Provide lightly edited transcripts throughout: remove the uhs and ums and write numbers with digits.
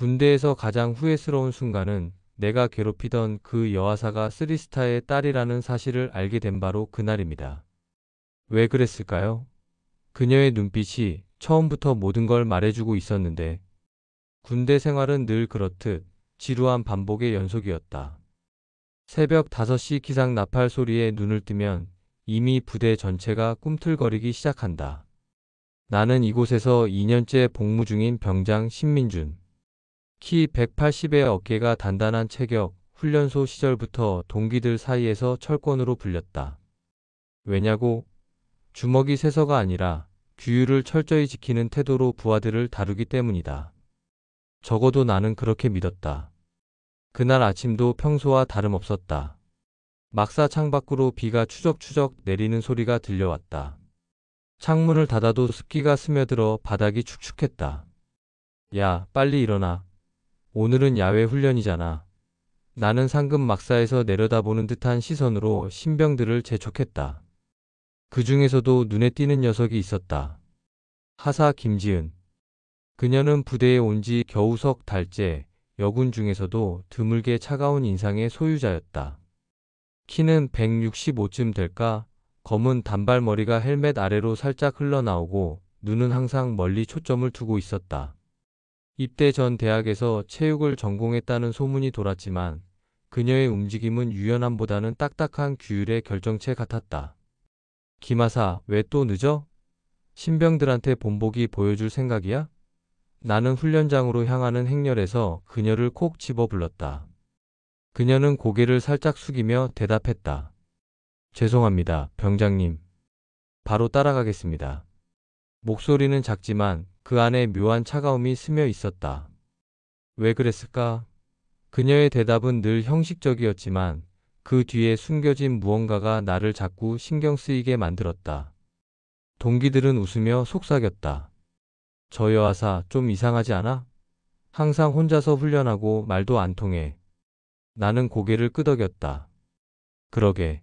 군대에서 가장 후회스러운 순간은 내가 괴롭히던 그 여하사가 쓰리스타의 딸이라는 사실을 알게 된 바로 그날입니다. 왜 그랬을까요? 그녀의 눈빛이 처음부터 모든 걸 말해주고 있었는데 군대 생활은 늘 그렇듯 지루한 반복의 연속이었다. 새벽 5시 기상 나팔 소리에 눈을 뜨면 이미 부대 전체가 꿈틀거리기 시작한다. 나는 이곳에서 2년째 복무 중인 병장 신민준. 키 180에 어깨가 단단한 체격, 훈련소 시절부터 동기들 사이에서 철권으로 불렸다. 왜냐고? 주먹이 세서가 아니라 규율을 철저히 지키는 태도로 부하들을 다루기 때문이다. 적어도 나는 그렇게 믿었다. 그날 아침도 평소와 다름없었다. 막사 창밖으로 비가 추적추적 내리는 소리가 들려왔다. 창문을 닫아도 습기가 스며들어 바닥이 축축했다. 야, 빨리 일어나. 오늘은 야외 훈련이잖아. 나는 상급 막사에서 내려다보는 듯한 시선으로 신병들을 재촉했다. 그 중에서도 눈에 띄는 녀석이 있었다. 하사 김지은. 그녀는 부대에 온 지 겨우 석 달째, 여군 중에서도 드물게 차가운 인상의 소유자였다. 키는 165쯤 될까? 검은 단발머리가 헬멧 아래로 살짝 흘러나오고 눈은 항상 멀리 초점을 두고 있었다. 입대 전 대학에서 체육을 전공했다는 소문이 돌았지만 그녀의 움직임은 유연함보다는 딱딱한 규율의 결정체 같았다. 김하사, 왜 또 늦어? 신병들한테 본보기 보여줄 생각이야? 나는 훈련장으로 향하는 행렬에서 그녀를 콕 집어 불렀다. 그녀는 고개를 살짝 숙이며 대답했다. 죄송합니다, 병장님. 바로 따라가겠습니다. 목소리는 작지만 그 안에 묘한 차가움이 스며 있었다. 왜 그랬을까? 그녀의 대답은 늘 형식적이었지만 그 뒤에 숨겨진 무언가가 나를 자꾸 신경 쓰이게 만들었다. 동기들은 웃으며 속삭였다. 저 여하사 좀 이상하지 않아? 항상 혼자서 훈련하고 말도 안 통해. 나는 고개를 끄덕였다. 그러게.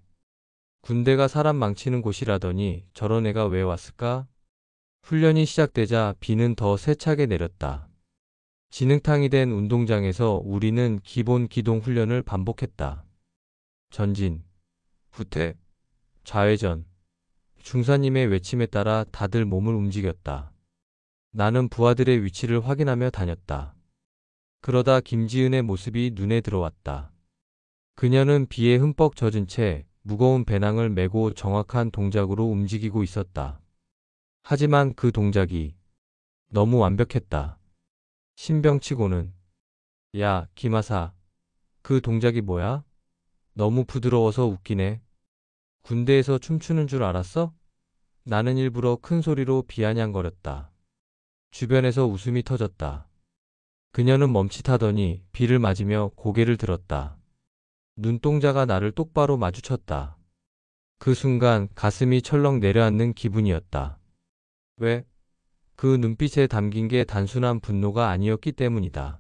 군대가 사람 망치는 곳이라더니 저런 애가 왜 왔을까? 훈련이 시작되자 비는 더 세차게 내렸다. 진흙탕이 된 운동장에서 우리는 기본 기동 훈련을 반복했다. 전진, 후퇴, 좌회전. 중사님의 외침에 따라 다들 몸을 움직였다. 나는 부하들의 위치를 확인하며 다녔다. 그러다 김지은의 모습이 눈에 들어왔다. 그녀는 비에 흠뻑 젖은 채 무거운 배낭을 메고 정확한 동작으로 움직이고 있었다. 하지만 그 동작이 너무 완벽했다. 신병치고는 야, 김하사. 그 동작이 뭐야? 너무 부드러워서 웃기네. 군대에서 춤추는 줄 알았어? 나는 일부러 큰 소리로 비아냥거렸다. 주변에서 웃음이 터졌다. 그녀는 멈칫하더니 비를 맞으며 고개를 들었다. 눈동자가 나를 똑바로 마주쳤다. 그 순간 가슴이 철렁 내려앉는 기분이었다. 왜? 그 눈빛에 담긴 게 단순한 분노가 아니었기 때문이다.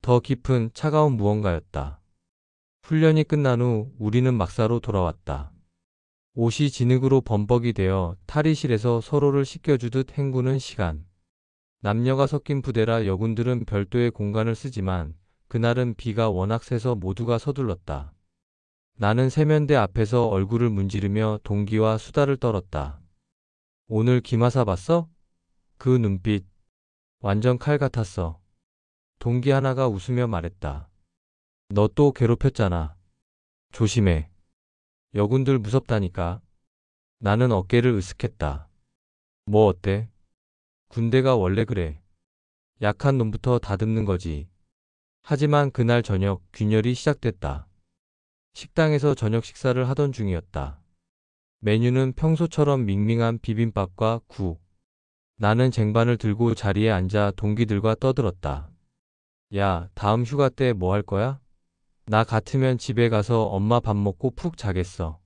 더 깊은 차가운 무언가였다. 훈련이 끝난 후 우리는 막사로 돌아왔다. 옷이 진흙으로 범벅이 되어 탈의실에서 서로를 씻겨주듯 헹구는 시간. 남녀가 섞인 부대라 여군들은 별도의 공간을 쓰지만 그날은 비가 워낙 세서 모두가 서둘렀다. 나는 세면대 앞에서 얼굴을 문지르며 동기와 수다를 떨었다. 오늘 김하사 봤어? 그 눈빛. 완전 칼 같았어. 동기 하나가 웃으며 말했다. 너 또 괴롭혔잖아. 조심해. 여군들 무섭다니까. 나는 어깨를 으쓱했다. 뭐 어때? 군대가 원래 그래. 약한 놈부터 다듬는 거지. 하지만 그날 저녁 균열이 시작됐다. 식당에서 저녁 식사를 하던 중이었다. 메뉴는 평소처럼 밍밍한 비빔밥과 국. 나는 쟁반을 들고 자리에 앉아 동기들과 떠들었다. 야, 다음 휴가 때 뭐 할 거야? 나 같으면 집에 가서 엄마 밥 먹고 푹 자겠어.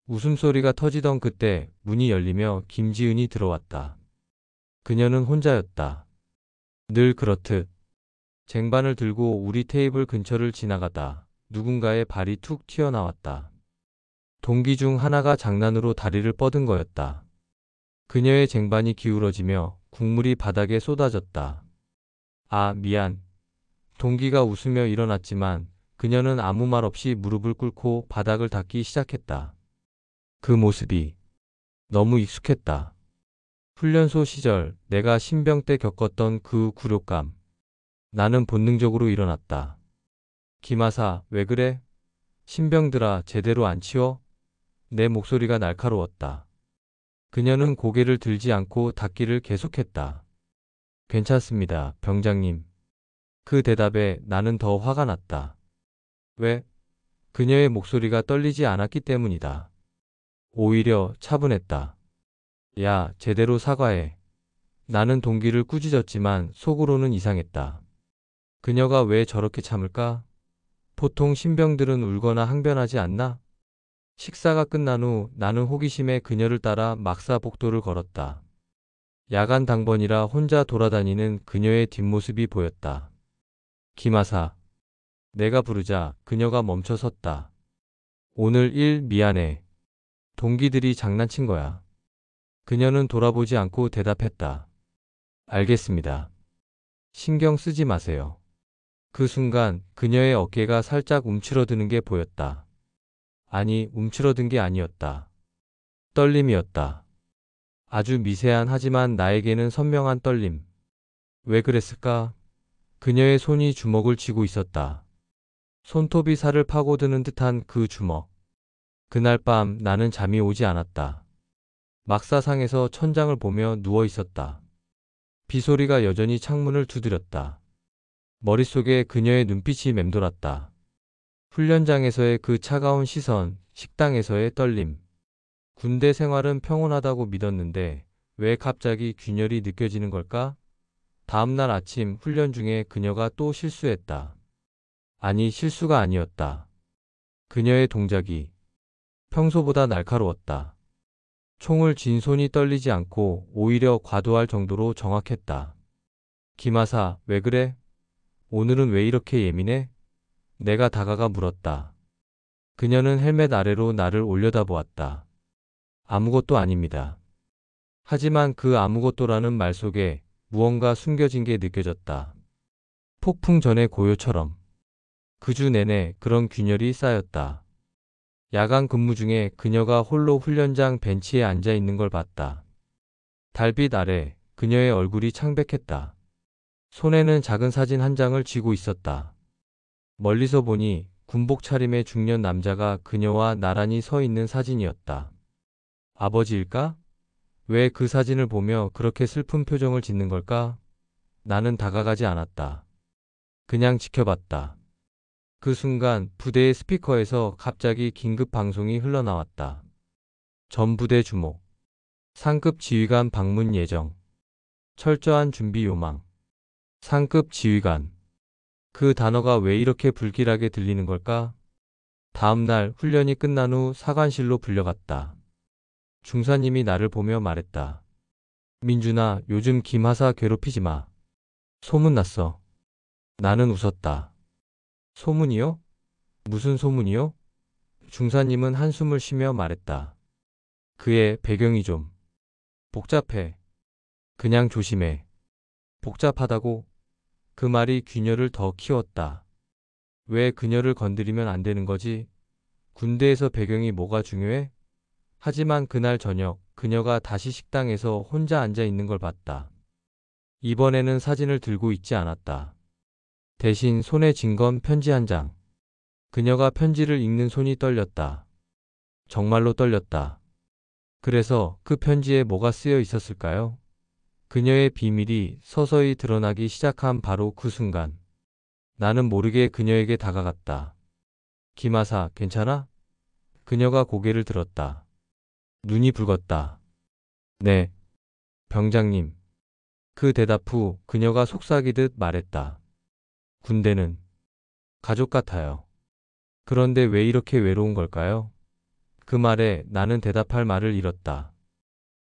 웃음소리가 터지던 그때 문이 열리며 김지은이 들어왔다. 그녀는 혼자였다. 늘 그렇듯. 쟁반을 들고 우리 테이블 근처를 지나가다 누군가의 발이 툭 튀어나왔다. 동기 중 하나가 장난으로 다리를 뻗은 거였다. 그녀의 쟁반이 기울어지며 국물이 바닥에 쏟아졌다. 아, 미안. 동기가 웃으며 일어났지만 그녀는 아무 말 없이 무릎을 꿇고 바닥을 닦기 시작했다. 그 모습이 너무 익숙했다. 훈련소 시절 내가 신병 때 겪었던 그 굴욕감. 나는 본능적으로 일어났다. 김하사, 왜 그래? 신병들아, 제대로 안 치워? 내 목소리가 날카로웠다. 그녀는 고개를 들지 않고 닦기를 계속했다. 괜찮습니다, 병장님. 그 대답에 나는 더 화가 났다. 왜? 그녀의 목소리가 떨리지 않았기 때문이다. 오히려 차분했다. 야, 제대로 사과해. 나는 동기를 꾸짖었지만 속으로는 이상했다. 그녀가 왜 저렇게 참을까? 보통 신병들은 울거나 항변하지 않나? 식사가 끝난 후 나는 호기심에 그녀를 따라 막사복도를 걸었다. 야간 당번이라 혼자 돌아다니는 그녀의 뒷모습이 보였다. 김하사. 내가 부르자 그녀가 멈춰 섰다. 오늘 일 미안해. 동기들이 장난친 거야. 그녀는 돌아보지 않고 대답했다. 알겠습니다. 신경 쓰지 마세요. 그 순간 그녀의 어깨가 살짝 움츠러드는 게 보였다. 아니, 움츠러든 게 아니었다. 떨림이었다. 아주 미세한 하지만 나에게는 선명한 떨림. 왜 그랬을까? 그녀의 손이 주먹을 쥐고 있었다. 손톱이 살을 파고드는 듯한 그 주먹. 그날 밤 나는 잠이 오지 않았다. 막사상에서 천장을 보며 누워 있었다. 비소리가 여전히 창문을 두드렸다. 머릿속에 그녀의 눈빛이 맴돌았다. 훈련장에서의 그 차가운 시선, 식당에서의 떨림. 군대 생활은 평온하다고 믿었는데 왜 갑자기 균열이 느껴지는 걸까? 다음날 아침 훈련 중에 그녀가 또 실수했다. 아니, 실수가 아니었다. 그녀의 동작이 평소보다 날카로웠다. 총을 쥔 손이 떨리지 않고 오히려 과도할 정도로 정확했다. 김하사, 왜 그래? 오늘은 왜 이렇게 예민해? 내가 다가가 물었다. 그녀는 헬멧 아래로 나를 올려다보았다. 아무것도 아닙니다. 하지만 그 아무것도라는 말 속에 무언가 숨겨진 게 느껴졌다. 폭풍 전의 고요처럼. 그 주 내내 그런 균열이 쌓였다. 야간 근무 중에 그녀가 홀로 훈련장 벤치에 앉아 있는 걸 봤다. 달빛 아래 그녀의 얼굴이 창백했다. 손에는 작은 사진 한 장을 쥐고 있었다. 멀리서 보니 군복 차림의 중년 남자가 그녀와 나란히 서 있는 사진이었다. 아버지일까? 왜 그 사진을 보며 그렇게 슬픈 표정을 짓는 걸까? 나는 다가가지 않았다. 그냥 지켜봤다. 그 순간 부대의 스피커에서 갑자기 긴급 방송이 흘러나왔다. 전 부대 주목. 상급 지휘관 방문 예정. 철저한 준비 요망. 상급 지휘관. 그 단어가 왜 이렇게 불길하게 들리는 걸까? 다음 날 훈련이 끝난 후 사관실로 불려갔다. 중사님이 나를 보며 말했다. 민준아, 요즘 김하사 괴롭히지 마. 소문났어. 나는 웃었다. 소문이요? 무슨 소문이요? 중사님은 한숨을 쉬며 말했다. 그의 배경이 좀 복잡해. 그냥 조심해. 복잡하다고? 그 말이 균열을 더 키웠다. 왜 그녀를 건드리면 안 되는 거지? 군대에서 배경이 뭐가 중요해? 하지만 그날 저녁 그녀가 다시 식당에서 혼자 앉아 있는 걸 봤다. 이번에는 사진을 들고 있지 않았다. 대신 손에 쥔 건 편지 한 장. 그녀가 편지를 읽는 손이 떨렸다. 정말로 떨렸다. 그래서 그 편지에 뭐가 쓰여 있었을까요? 그녀의 비밀이 서서히 드러나기 시작한 바로 그 순간. 나는 모르게 그녀에게 다가갔다. 김하사, 괜찮아? 그녀가 고개를 들었다. 눈이 붉었다. 네, 병장님. 그 대답 후 그녀가 속삭이듯 말했다. 군대는 가족 같아요. 그런데 왜 이렇게 외로운 걸까요? 그 말에 나는 대답할 말을 잃었다.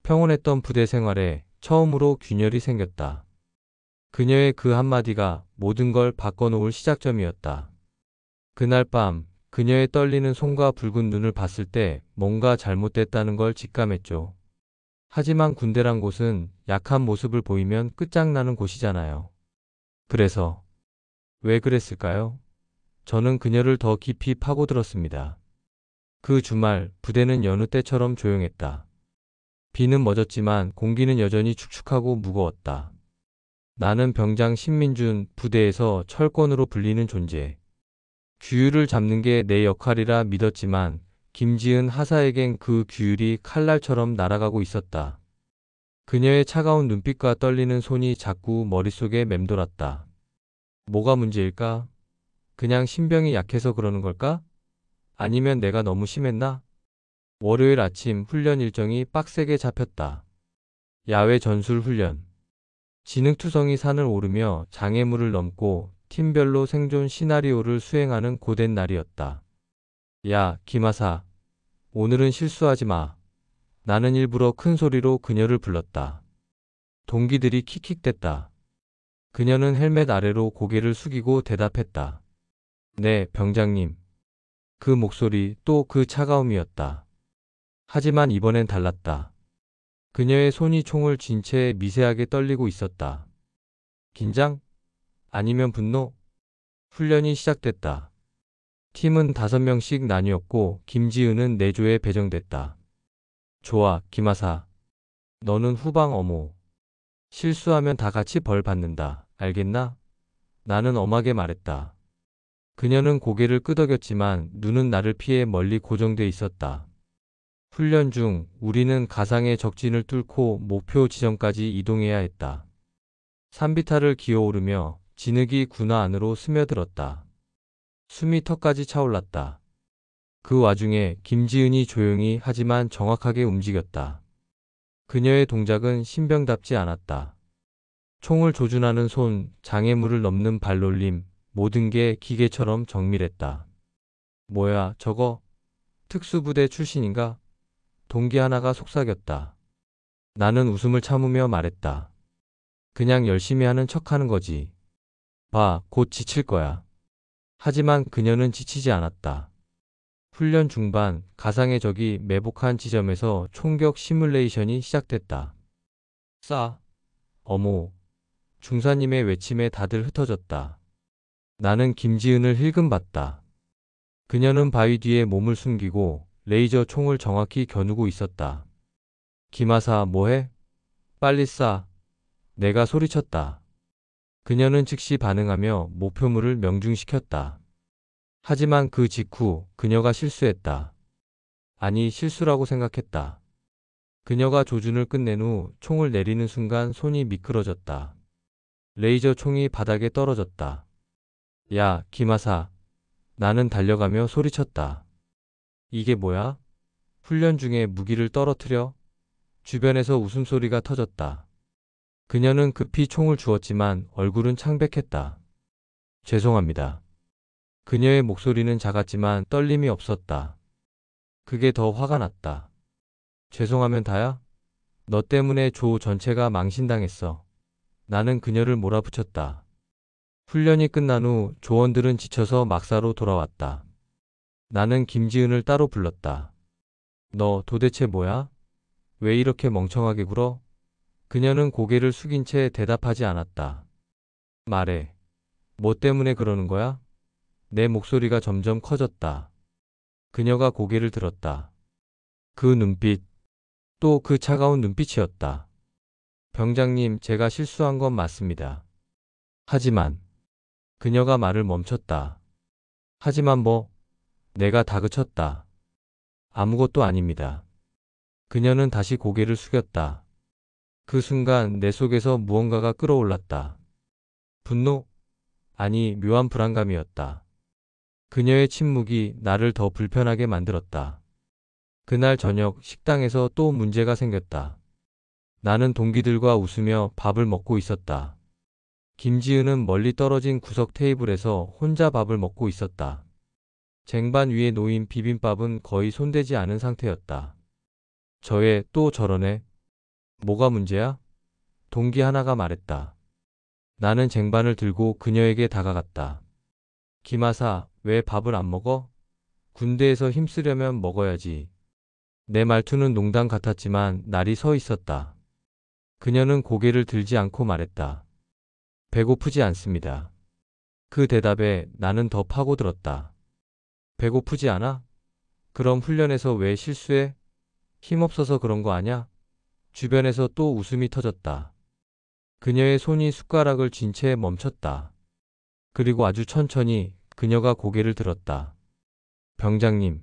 평온했던 부대 생활에 처음으로 균열이 생겼다. 그녀의 그 한마디가 모든 걸 바꿔놓을 시작점이었다. 그날 밤 그녀의 떨리는 손과 붉은 눈을 봤을 때 뭔가 잘못됐다는 걸 직감했죠. 하지만 군대란 곳은 약한 모습을 보이면 끝장나는 곳이잖아요. 그래서 왜 그랬을까요? 저는 그녀를 더 깊이 파고들었습니다. 그 주말 부대는 여느 때처럼 조용했다. 비는 멎었지만 공기는 여전히 축축하고 무거웠다. 나는 병장 신민준, 부대에서 철권으로 불리는 존재. 규율을 잡는 게 내 역할이라 믿었지만 김지은 하사에겐 그 규율이 칼날처럼 날아가고 있었다. 그녀의 차가운 눈빛과 떨리는 손이 자꾸 머릿속에 맴돌았다. 뭐가 문제일까? 그냥 신병이 약해서 그러는 걸까? 아니면 내가 너무 심했나? 월요일 아침 훈련 일정이 빡세게 잡혔다. 야외 전술 훈련. 진흙투성이 산을 오르며 장애물을 넘고 팀별로 생존 시나리오를 수행하는 고된 날이었다. 야, 김하사. 오늘은 실수하지 마. 나는 일부러 큰 소리로 그녀를 불렀다. 동기들이 킥킥댔다. 그녀는 헬멧 아래로 고개를 숙이고 대답했다. 네, 병장님. 그 목소리 또 그 차가움이었다. 하지만 이번엔 달랐다. 그녀의 손이 총을 쥔 채 미세하게 떨리고 있었다. 긴장? 아니면 분노? 훈련이 시작됐다. 팀은 5명씩 나뉘었고 김지은은 4조에 배정됐다. 좋아, 김하사. 너는 후방 어모. 실수하면 다 같이 벌 받는다. 알겠나? 나는 엄하게 말했다. 그녀는 고개를 끄덕였지만 눈은 나를 피해 멀리 고정돼 있었다. 훈련 중 우리는 가상의 적진을 뚫고 목표 지점까지 이동해야 했다. 산비탈을 기어오르며 진흙이 군화 안으로 스며들었다. 숨이 턱까지 차올랐다. 그 와중에 김지은이 조용히 하지만 정확하게 움직였다. 그녀의 동작은 신병답지 않았다. 총을 조준하는 손, 장애물을 넘는 발놀림, 모든 게 기계처럼 정밀했다. 뭐야, 저거? 특수부대 출신인가? 동기 하나가 속삭였다. 나는 웃음을 참으며 말했다. 그냥 열심히 하는 척하는 거지. 봐, 곧 지칠 거야. 하지만 그녀는 지치지 않았다. 훈련 중반 가상의 적이 매복한 지점에서 총격 시뮬레이션이 시작됐다. 싸. 어모. 중사님의 외침에 다들 흩어졌다. 나는 김지은을 힐끔봤다. 그녀는 바위 뒤에 몸을 숨기고 레이저 총을 정확히 겨누고 있었다. 김하사 뭐해? 빨리 쏴. 내가 소리쳤다. 그녀는 즉시 반응하며 목표물을 명중시켰다. 하지만 그 직후 그녀가 실수했다. 아니, 실수라고 생각했다. 그녀가 조준을 끝낸 후 총을 내리는 순간 손이 미끄러졌다. 레이저 총이 바닥에 떨어졌다. 야, 김하사. 나는 달려가며 소리쳤다. 이게 뭐야? 훈련 중에 무기를 떨어뜨려? 주변에서 웃음소리가 터졌다. 그녀는 급히 총을 주었지만 얼굴은 창백했다. 죄송합니다. 그녀의 목소리는 작았지만 떨림이 없었다. 그게 더 화가 났다. 죄송하면 다야? 너 때문에 조 전체가 망신당했어. 나는 그녀를 몰아붙였다. 훈련이 끝난 후 조원들은 지쳐서 막사로 돌아왔다. 나는 김지은을 따로 불렀다. 너 도대체 뭐야? 왜 이렇게 멍청하게 굴어? 그녀는 고개를 숙인 채 대답하지 않았다. 말해. 뭐 때문에 그러는 거야? 내 목소리가 점점 커졌다. 그녀가 고개를 들었다. 그 눈빛, 또 그 차가운 눈빛이었다. 병장님, 제가 실수한 건 맞습니다. 하지만, 그녀가 말을 멈췄다. 하지만 뭐, 내가 다그쳤다. 아무것도 아닙니다. 그녀는 다시 고개를 숙였다. 그 순간 내 속에서 무언가가 끓어올랐다. 분노? 아니, 묘한 불안감이었다. 그녀의 침묵이 나를 더 불편하게 만들었다. 그날 저녁 식당에서 또 문제가 생겼다. 나는 동기들과 웃으며 밥을 먹고 있었다. 김지은은 멀리 떨어진 구석 테이블에서 혼자 밥을 먹고 있었다. 쟁반 위에 놓인 비빔밥은 거의 손대지 않은 상태였다. 저애 또 저러네. 뭐가 문제야? 동기 하나가 말했다. 나는 쟁반을 들고 그녀에게 다가갔다. 김하사, 왜 밥을 안 먹어? 군대에서 힘쓰려면 먹어야지. 내 말투는 농담 같았지만 날이 서 있었다. 그녀는 고개를 들지 않고 말했다. 배고프지 않습니다. 그 대답에 나는 더 파고들었다. 배고프지 않아? 그럼 훈련에서 왜 실수해? 힘없어서 그런 거 아냐? 주변에서 또 웃음이 터졌다. 그녀의 손이 숟가락을 쥔 채 멈췄다. 그리고 아주 천천히 그녀가 고개를 들었다. 병장님.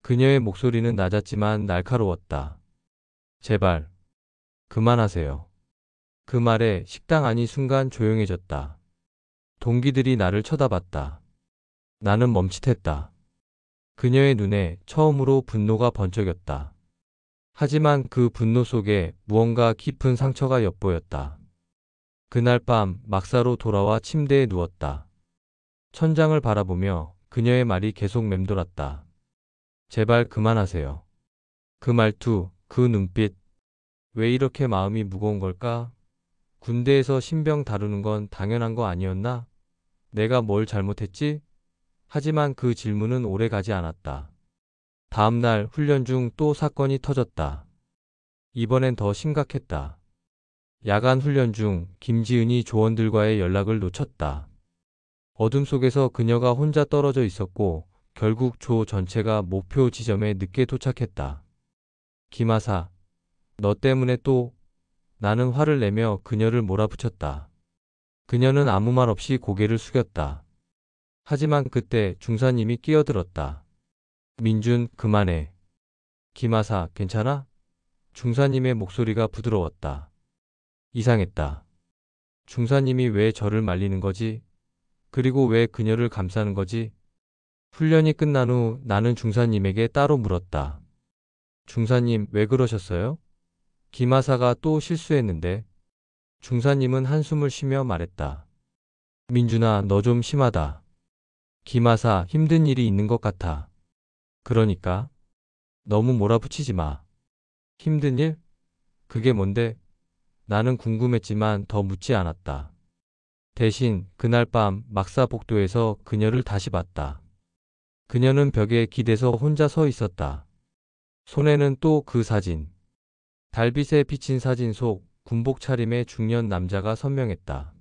그녀의 목소리는 낮았지만 날카로웠다. 제발, 그만하세요. 그 말에 식당 안이 순간 조용해졌다. 동기들이 나를 쳐다봤다. 나는 멈칫했다. 그녀의 눈에 처음으로 분노가 번쩍였다. 하지만 그 분노 속에 무언가 깊은 상처가 엿보였다. 그날 밤 막사로 돌아와 침대에 누웠다. 천장을 바라보며 그녀의 말이 계속 맴돌았다. 제발 그만하세요. 그 말투, 그 눈빛. 왜 이렇게 마음이 무거운 걸까? 군대에서 신병 다루는 건 당연한 거 아니었나? 내가 뭘 잘못했지? 하지만 그 질문은 오래 가지 않았다. 다음 날 훈련 중 또 사건이 터졌다. 이번엔 더 심각했다. 야간 훈련 중 김지은이 조원들과의 연락을 놓쳤다. 어둠 속에서 그녀가 혼자 떨어져 있었고 결국 조 전체가 목표 지점에 늦게 도착했다. 김하사, 너 때문에 또... 나는 화를 내며 그녀를 몰아붙였다. 그녀는 아무 말 없이 고개를 숙였다. 하지만 그때 중사님이 끼어들었다. 민준, 그만해. 김하사, 괜찮아? 중사님의 목소리가 부드러웠다. 이상했다. 중사님이 왜 저를 말리는 거지? 그리고 왜 그녀를 감싸는 거지? 훈련이 끝난 후 나는 중사님에게 따로 물었다. 중사님, 왜 그러셨어요? 김하사가 또 실수했는데. 중사님은 한숨을 쉬며 말했다. 민준아, 너 좀 심하다. 김하사, 힘든 일이 있는 것 같아. 그러니까 너무 몰아붙이지 마. 힘든 일? 그게 뭔데? 나는 궁금했지만 더 묻지 않았다. 대신 그날 밤 막사복도에서 그녀를 다시 봤다. 그녀는 벽에 기대서 혼자 서 있었다. 손에는 또 그 사진. 달빛에 비친 사진 속 군복 차림의 중년 남자가 선명했다.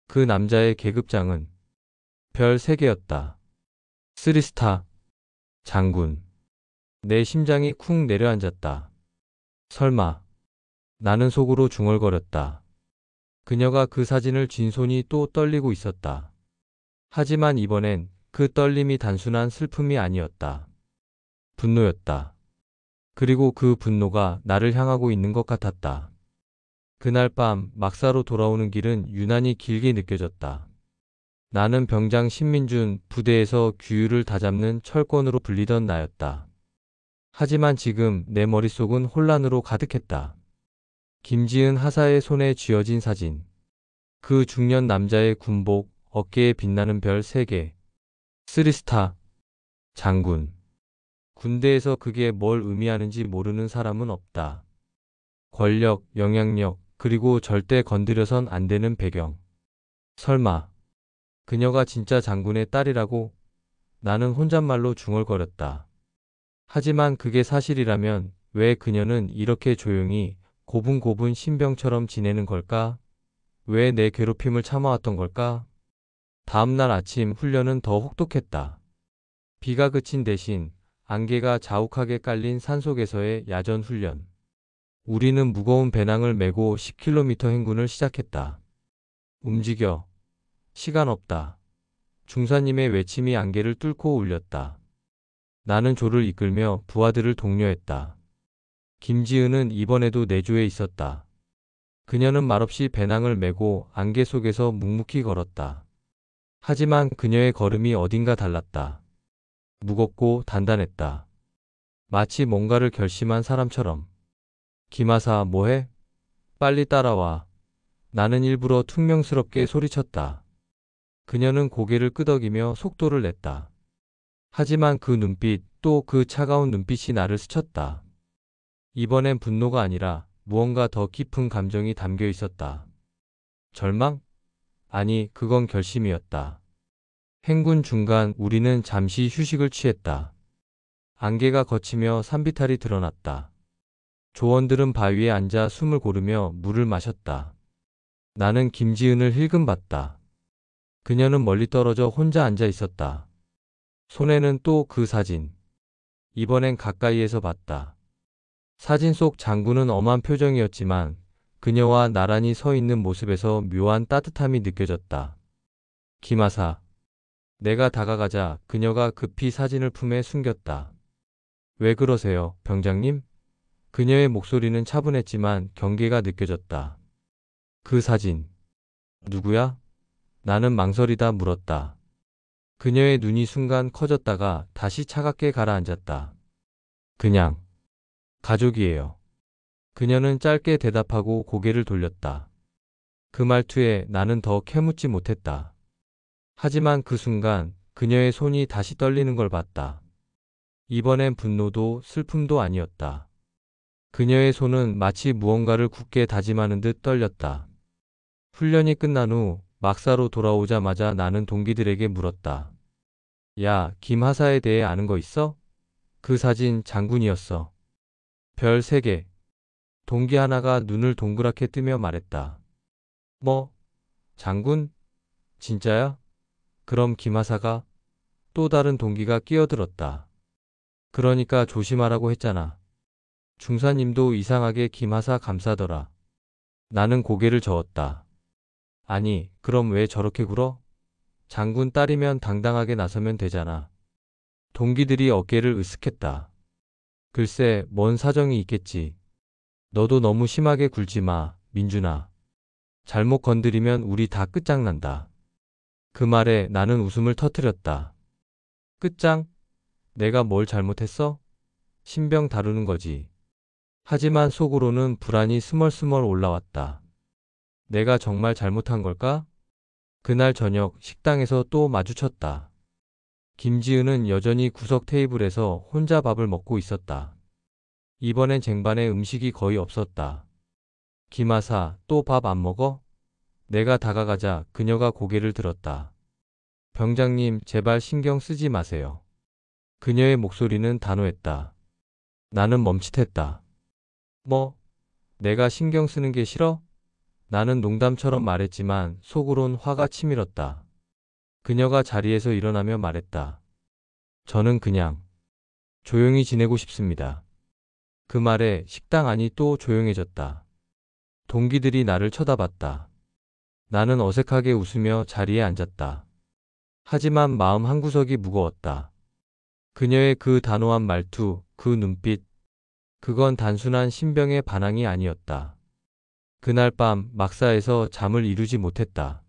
그 남자의 계급장은 별 3개였다. 3스타 장군. 내 심장이 쿵 내려앉았다. 설마. 나는 속으로 중얼거렸다. 그녀가 그 사진을 쥔 손이 또 떨리고 있었다. 하지만 이번엔 그 떨림이 단순한 슬픔이 아니었다. 분노였다. 그리고 그 분노가 나를 향하고 있는 것 같았다. 그날 밤 막사로 돌아오는 길은 유난히 길게 느껴졌다. 나는 병장 신민준, 부대에서 규율을 다잡는 철권으로 불리던 나였다. 하지만 지금 내 머릿속은 혼란으로 가득했다. 김지은 하사의 손에 쥐어진 사진. 그 중년 남자의 군복, 어깨에 빛나는 별 3개. 3스타 장군. 군대에서 그게 뭘 의미하는지 모르는 사람은 없다. 권력, 영향력, 그리고 절대 건드려선 안 되는 배경. 설마 그녀가 진짜 장군의 딸이라고? 나는 혼잣말로 중얼거렸다. 하지만 그게 사실이라면 왜 그녀는 이렇게 조용히 고분고분 신병처럼 지내는 걸까? 왜 내 괴롭힘을 참아왔던 걸까? 다음날 아침 훈련은 더 혹독했다. 비가 그친 대신 안개가 자욱하게 깔린 산속에서의 야전 훈련. 우리는 무거운 배낭을 메고 10km 행군을 시작했다. 움직여. 시간 없다. 중사님의 외침이 안개를 뚫고 울렸다. 나는 조를 이끌며 부하들을 독려했다. 김지은은 이번에도 내 조에 있었다. 그녀는 말없이 배낭을 메고 안개 속에서 묵묵히 걸었다. 하지만 그녀의 걸음이 어딘가 달랐다. 무겁고 단단했다. 마치 뭔가를 결심한 사람처럼. 김하사, 뭐해? 빨리 따라와. 나는 일부러 퉁명스럽게 소리쳤다. 그녀는 고개를 끄덕이며 속도를 냈다. 하지만 그 눈빛, 또 그 차가운 눈빛이 나를 스쳤다. 이번엔 분노가 아니라 무언가 더 깊은 감정이 담겨 있었다. 절망? 아니, 그건 결심이었다. 행군 중간 우리는 잠시 휴식을 취했다. 안개가 걷히며 산비탈이 드러났다. 조원들은 바위에 앉아 숨을 고르며 물을 마셨다. 나는 김지은을 힐끔봤다. 그녀는 멀리 떨어져 혼자 앉아 있었다. 손에는 또 그 사진. 이번엔 가까이에서 봤다. 사진 속 장군은 엄한 표정이었지만 그녀와 나란히 서 있는 모습에서 묘한 따뜻함이 느껴졌다. 김하사. 내가 다가가자 그녀가 급히 사진을 품에 숨겼다. 왜 그러세요, 병장님? 그녀의 목소리는 차분했지만 경계가 느껴졌다. 그 사진. 누구야? 나는 망설이다 물었다. 그녀의 눈이 순간 커졌다가 다시 차갑게 가라앉았다. 그냥 가족이에요. 그녀는 짧게 대답하고 고개를 돌렸다. 그 말투에 나는 더 캐묻지 못했다. 하지만 그 순간 그녀의 손이 다시 떨리는 걸 봤다. 이번엔 분노도 슬픔도 아니었다. 그녀의 손은 마치 무언가를 굳게 다짐하는 듯 떨렸다. 훈련이 끝난 후 막사로 돌아오자마자 나는 동기들에게 물었다. 야, 김하사에 대해 아는 거 있어? 그 사진 장군이었어. 별 3개. 동기 하나가 눈을 동그랗게 뜨며 말했다. 뭐? 장군? 진짜야? 그럼 김하사가? 또 다른 동기가 끼어들었다. 그러니까 조심하라고 했잖아. 중사님도 이상하게 김하사 감싸더라. 나는 고개를 저었다. 아니, 그럼 왜 저렇게 굴어? 장군 딸이면 당당하게 나서면 되잖아. 동기들이 어깨를 으쓱했다. 글쎄, 뭔 사정이 있겠지. 너도 너무 심하게 굴지 마, 민준아. 잘못 건드리면 우리 다 끝장난다. 그 말에 나는 웃음을 터뜨렸다. 끝장? 내가 뭘 잘못했어? 신병 다루는 거지. 하지만 속으로는 불안이 스멀스멀 올라왔다. 내가 정말 잘못한 걸까? 그날 저녁 식당에서 또 마주쳤다. 김지은은 여전히 구석 테이블에서 혼자 밥을 먹고 있었다. 이번엔 쟁반에 음식이 거의 없었다. 김하사, 또 밥 안 먹어? 내가 다가가자 그녀가 고개를 들었다. 병장님, 제발 신경 쓰지 마세요. 그녀의 목소리는 단호했다. 나는 멈칫했다. 뭐? 내가 신경 쓰는 게 싫어? 나는 농담처럼 말했지만 속으론 화가 치밀었다. 그녀가 자리에서 일어나며 말했다. 저는 그냥 조용히 지내고 싶습니다. 그 말에 식당 안이 또 조용해졌다. 동기들이 나를 쳐다봤다. 나는 어색하게 웃으며 자리에 앉았다. 하지만 마음 한구석이 무거웠다. 그녀의 그 단호한 말투, 그 눈빛, 그건 단순한 신병의 반항이 아니었다. 그날 밤 막사에서 잠을 이루지 못했다.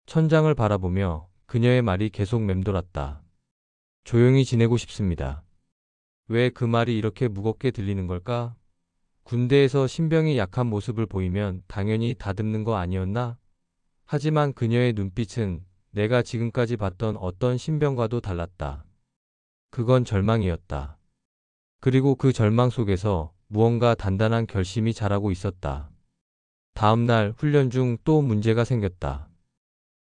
천장을 바라보며 그녀의 말이 계속 맴돌았다. 조용히 지내고 싶습니다. 왜 그 말이 이렇게 무겁게 들리는 걸까? 군대에서 신병이 약한 모습을 보이면 당연히 다듬는 거 아니었나? 하지만 그녀의 눈빛은 내가 지금까지 봤던 어떤 신병과도 달랐다. 그건 절망이었다. 그리고 그 절망 속에서 무언가 단단한 결심이 자라고 있었다. 다음 날 훈련 중 또 문제가 생겼다.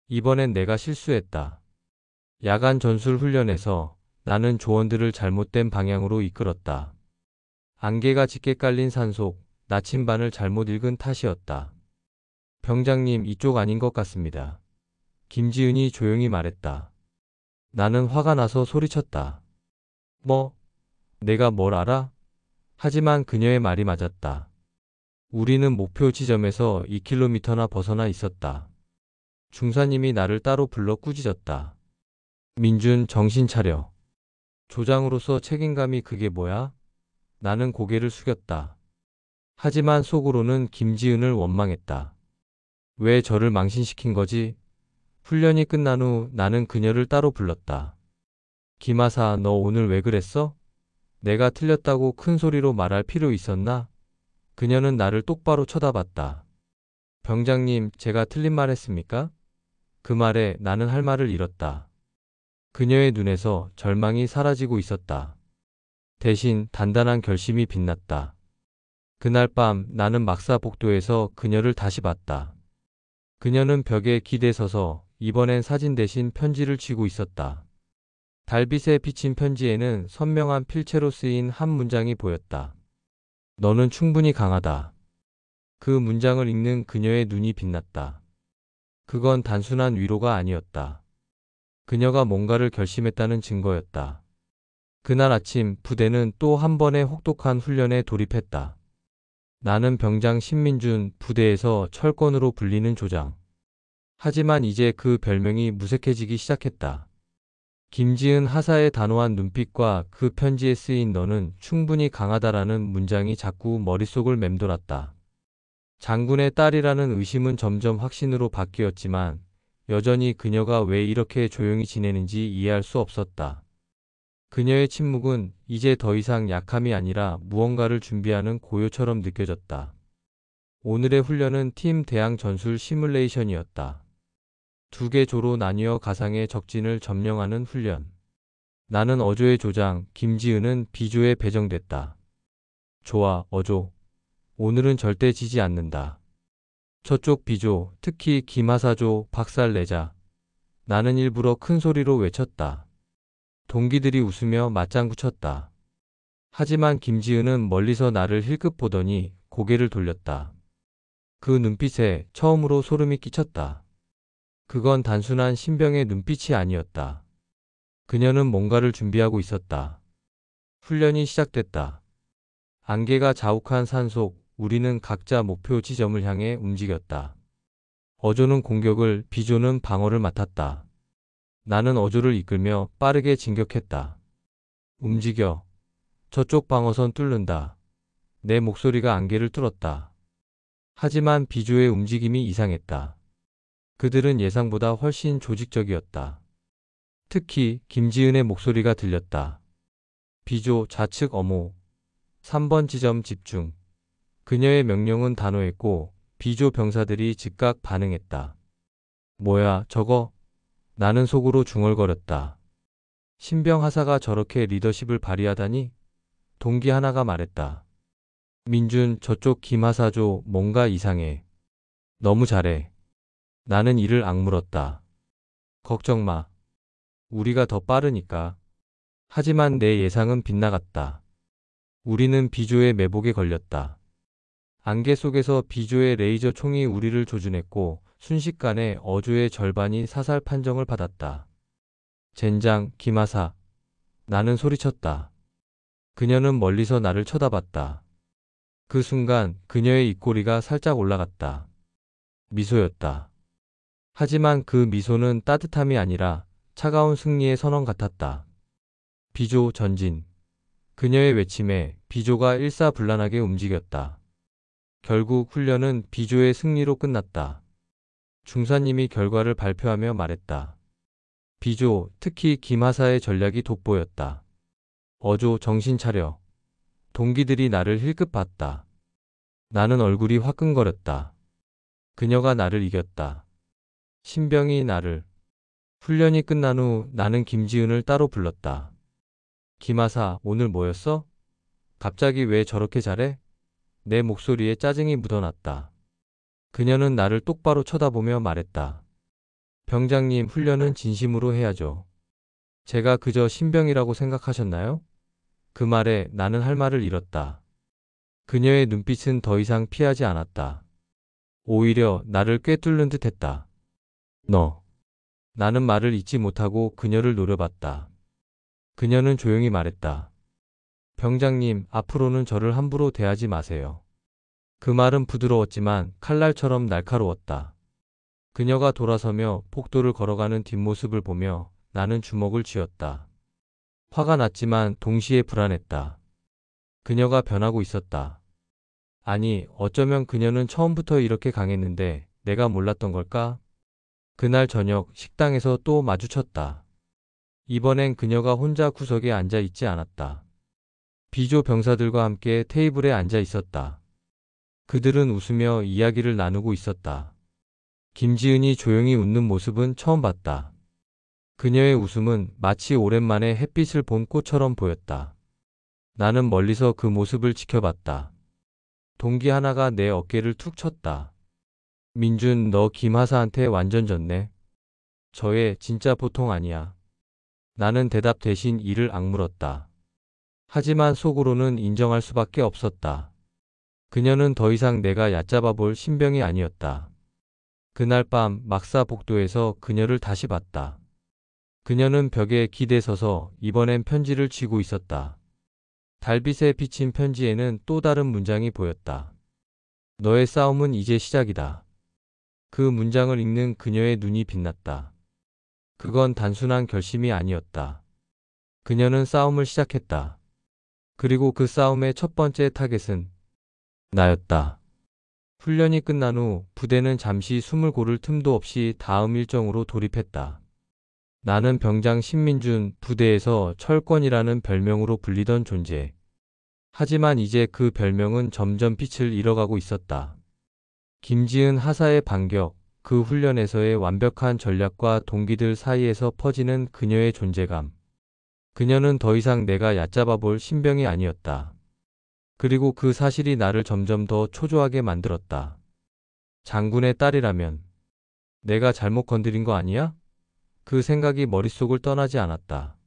이번엔 내가 실수했다. 야간 전술 훈련에서 나는 조원들을 잘못된 방향으로 이끌었다. 안개가 짙게 깔린 산속, 나침반을 잘못 읽은 탓이었다. 병장님, 이쪽 아닌 것 같습니다. 김지은이 조용히 말했다. 나는 화가 나서 소리쳤다. 뭐? 내가 뭘 알아? 하지만 그녀의 말이 맞았다. 우리는 목표 지점에서 2km나 벗어나 있었다. 중사님이 나를 따로 불러 꾸짖었다. 민준, 정신 차려. 조장으로서 책임감이 그게 뭐야? 나는 고개를 숙였다. 하지만 속으로는 김지은을 원망했다. 왜 저를 망신시킨 거지? 훈련이 끝난 후 나는 그녀를 따로 불렀다. 김하사, 너 오늘 왜 그랬어? 내가 틀렸다고 큰 소리로 말할 필요 있었나? 그녀는 나를 똑바로 쳐다봤다. 병장님, 제가 틀린 말 했습니까? 그 말에 나는 할 말을 잃었다. 그녀의 눈에서 절망이 사라지고 있었다. 대신 단단한 결심이 빛났다. 그날 밤 나는 막사 복도에서 그녀를 다시 봤다. 그녀는 벽에 기대 서서 이번엔 사진 대신 편지를 쥐고 있었다. 달빛에 비친 편지에는 선명한 필체로 쓰인 한 문장이 보였다. 너는 충분히 강하다. 그 문장을 읽는 그녀의 눈이 빛났다. 그건 단순한 위로가 아니었다. 그녀가 뭔가를 결심했다는 증거였다. 그날 아침 부대는 또 한 번의 혹독한 훈련에 돌입했다. 나는 병장 신민준, 부대에서 철권으로 불리는 조장. 하지만 이제 그 별명이 무색해지기 시작했다. 김지은 하사의 단호한 눈빛과 그 편지에 쓰인 너는 충분히 강하다라는 문장이 자꾸 머릿속을 맴돌았다. 장군의 딸이라는 의심은 점점 확신으로 바뀌었지만 여전히 그녀가 왜 이렇게 조용히 지내는지 이해할 수 없었다. 그녀의 침묵은 이제 더 이상 약함이 아니라 무언가를 준비하는 고요처럼 느껴졌다. 오늘의 훈련은 팀 대항 전술 시뮬레이션이었다. 두 개 조로 나뉘어 가상의 적진을 점령하는 훈련. 나는 어조의 조장, 김지은은 비조에 배정됐다. 좋아, 어조. 오늘은 절대 지지 않는다. 저쪽 비조, 특히 김하사조 박살내자. 나는 일부러 큰 소리로 외쳤다. 동기들이 웃으며 맞장구 쳤다. 하지만 김지은은 멀리서 나를 힐끗 보더니 고개를 돌렸다. 그 눈빛에 처음으로 소름이 끼쳤다. 그건 단순한 신병의 눈빛이 아니었다. 그녀는 뭔가를 준비하고 있었다. 훈련이 시작됐다. 안개가 자욱한 산속, 우리는 각자 목표 지점을 향해 움직였다. 어조는 공격을, 비조는 방어를 맡았다. 나는 어조를 이끌며 빠르게 진격했다. 움직여. 저쪽 방어선 뚫는다. 내 목소리가 안개를 뚫었다. 하지만 비조의 움직임이 이상했다. 그들은 예상보다 훨씬 조직적이었다. 특히 김지은의 목소리가 들렸다. 비조 좌측 어모. 3번 지점 집중. 그녀의 명령은 단호했고 비조 병사들이 즉각 반응했다. 뭐야 저거? 나는 속으로 중얼거렸다. 신병 하사가 저렇게 리더십을 발휘하다니? 동기 하나가 말했다. 민준 저쪽 김하사조 뭔가 이상해. 너무 잘해. 나는 이를 악물었다. 걱정 마. 우리가 더 빠르니까. 하지만 내 예상은 빗나갔다. 우리는 비조의 매복에 걸렸다. 안개 속에서 비조의 레이저 총이 우리를 조준했고 순식간에 어조의 절반이 사살 판정을 받았다. 젠장, 김하사. 나는 소리쳤다. 그녀는 멀리서 나를 쳐다봤다. 그 순간 그녀의 입꼬리가 살짝 올라갔다. 미소였다. 하지만 그 미소는 따뜻함이 아니라 차가운 승리의 선언 같았다. 비조 전진. 그녀의 외침에 비조가 일사불란하게 움직였다. 결국 훈련은 비조의 승리로 끝났다. 중사님이 결과를 발표하며 말했다. 비조, 특히 김하사의 전략이 돋보였다. 어조 정신 차려. 동기들이 나를 힐끗 봤다. 나는 얼굴이 화끈거렸다. 그녀가 나를 이겼다. 신병이 나를. 훈련이 끝난 후 나는 김지은을 따로 불렀다. 김하사, 오늘 뭐였어? 갑자기 왜 저렇게 잘해? 내 목소리에 짜증이 묻어났다. 그녀는 나를 똑바로 쳐다보며 말했다. 병장님, 훈련은 진심으로 해야죠. 제가 그저 신병이라고 생각하셨나요? 그 말에 나는 할 말을 잃었다. 그녀의 눈빛은 더 이상 피하지 않았다. 오히려 나를 꿰뚫는 듯 했다. 너. 나는 말을 잇지 못하고 그녀를 노려봤다. 그녀는 조용히 말했다. 병장님, 앞으로는 저를 함부로 대하지 마세요. 그 말은 부드러웠지만 칼날처럼 날카로웠다. 그녀가 돌아서며 복도를 걸어가는 뒷모습을 보며 나는 주먹을 쥐었다. 화가 났지만 동시에 불안했다. 그녀가 변하고 있었다. 아니, 어쩌면 그녀는 처음부터 이렇게 강했는데 내가 몰랐던 걸까? 그날 저녁 식당에서 또 마주쳤다. 이번엔 그녀가 혼자 구석에 앉아 있지 않았다. 비조 병사들과 함께 테이블에 앉아 있었다. 그들은 웃으며 이야기를 나누고 있었다. 김지은이 조용히 웃는 모습은 처음 봤다. 그녀의 웃음은 마치 오랜만에 햇빛을 본 꽃처럼 보였다. 나는 멀리서 그 모습을 지켜봤다. 동기 하나가 내 어깨를 툭 쳤다. 민준, 너 김하사한테 완전 졌네. 저애 진짜 보통 아니야. 나는 대답 대신 이를 악물었다. 하지만 속으로는 인정할 수밖에 없었다. 그녀는 더 이상 내가 얕잡아 볼 신병이 아니었다. 그날 밤 막사 복도에서 그녀를 다시 봤다. 그녀는 벽에 기대 서서 이번엔 편지를 쥐고 있었다. 달빛에 비친 편지에는 또 다른 문장이 보였다. 너의 싸움은 이제 시작이다. 그 문장을 읽는 그녀의 눈이 빛났다. 그건 단순한 결심이 아니었다. 그녀는 싸움을 시작했다. 그리고 그 싸움의 첫 번째 타겟은 나였다. 훈련이 끝난 후 부대는 잠시 숨을 고를 틈도 없이 다음 일정으로 돌입했다. 나는 병장 신민준, 부대에서 철권이라는 별명으로 불리던 존재. 하지만 이제 그 별명은 점점 빛을 잃어가고 있었다. 김지은 하사의 반격, 그 훈련에서의 완벽한 전략과 동기들 사이에서 퍼지는 그녀의 존재감. 그녀는 더 이상 내가 얕잡아 볼 신병이 아니었다. 그리고 그 사실이 나를 점점 더 초조하게 만들었다. 장군의 딸이라면 내가 잘못 건드린 거 아니야? 그 생각이 머릿속을 떠나지 않았다.